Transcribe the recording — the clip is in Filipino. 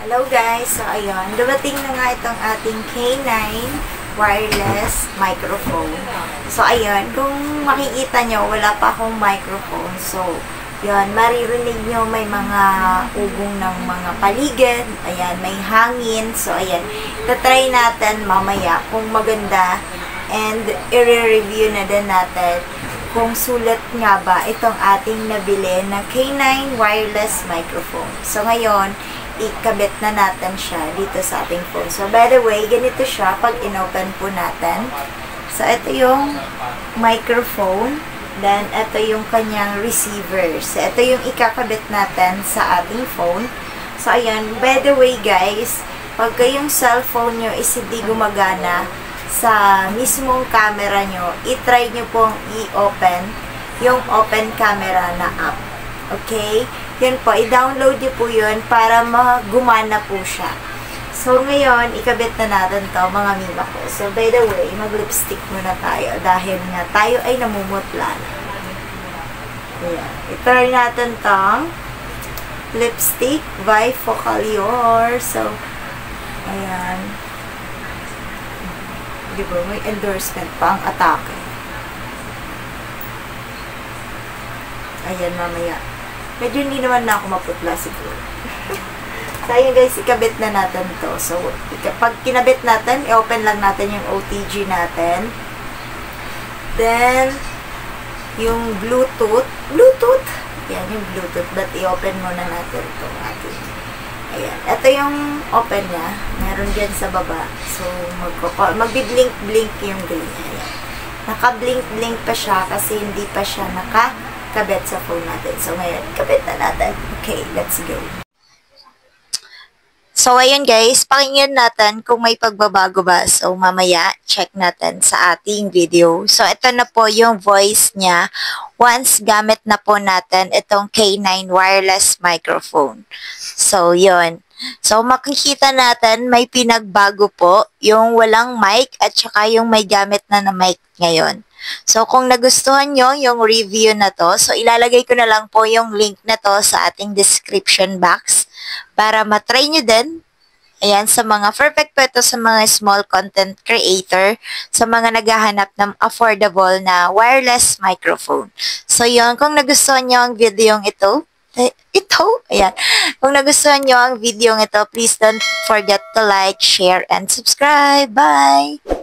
Hello guys! So ayun, dumating na nga itong ating K9 wireless microphone. So ayun, kung makikita nyo, wala pa akong microphone. So yun, maririnig nyo may mga ugong ng mga paligid. Ayan, may hangin. So ayan, tatry natin mamaya kung maganda and i-review na din natin kung sulat nga ba itong ating nabili na K9 wireless microphone. So ngayon, ikabit na natin siya dito sa ating phone. So, by the way, ganito siya pag inopen po natin. So, ito yung microphone. Then, ito yung kanyang receiver. So, ito yung ikakabit natin sa ating phone. So, ayan. By the way, guys, pagka yung cellphone nyo is hindi gumagana sa mismong camera nyo, itry nyo pong i-open yung open camera na app. Okay? Yan po, i-download nyo po yun para magumana po siya. So, ngayon, ikabit na natin to mga mima ko. So, by the way, mag-lipstick muna tayo dahil nga tayo ay namumutla na. Ayan. I-try natin tong lipstick by Focalior. So, ayan. Diba, may endorsement pa ang Atake. Ayan, mamaya. Medyo hindi naman na ako maputla siguro. So, ayun guys, ikabit na natin to. So, pag kinabit natin, i-open lang natin yung OTG natin. Then, yung Bluetooth. Yan, yung Bluetooth. But, i-open muna natin to ating. Ayan. Ito yung open niya. Meron dyan sa baba. So, magbi-blink-blink yung green. Ayan. Naka-blink-blink pa siya kasi hindi pa siya kabit sa phone natin. So, ngayon, kabit na natin. Okay, let's go. So, ayun guys, pakinggan natin kung may pagbabago ba. So, mamaya, check natin sa ating video. So, ito na po yung voice niya once gamit na po natin itong K9 wireless microphone. So, yun. So, makikita natin may pinagbago po yung walang mic at saka yung may gamit na mic ngayon. So, kung nagustuhan nyo yung review na to, so ilalagay ko na lang po yung link na to sa ating description box para matry nyo din. Ayan, sa mga perfect po ito sa mga small content creator, sa mga naghahanap ng affordable na wireless microphone. So, yun, kung nagustuhan nyo ang video ito, ayan. Kung nagustuhan nyo ang video ito, please don't forget to like, share, and subscribe. Bye!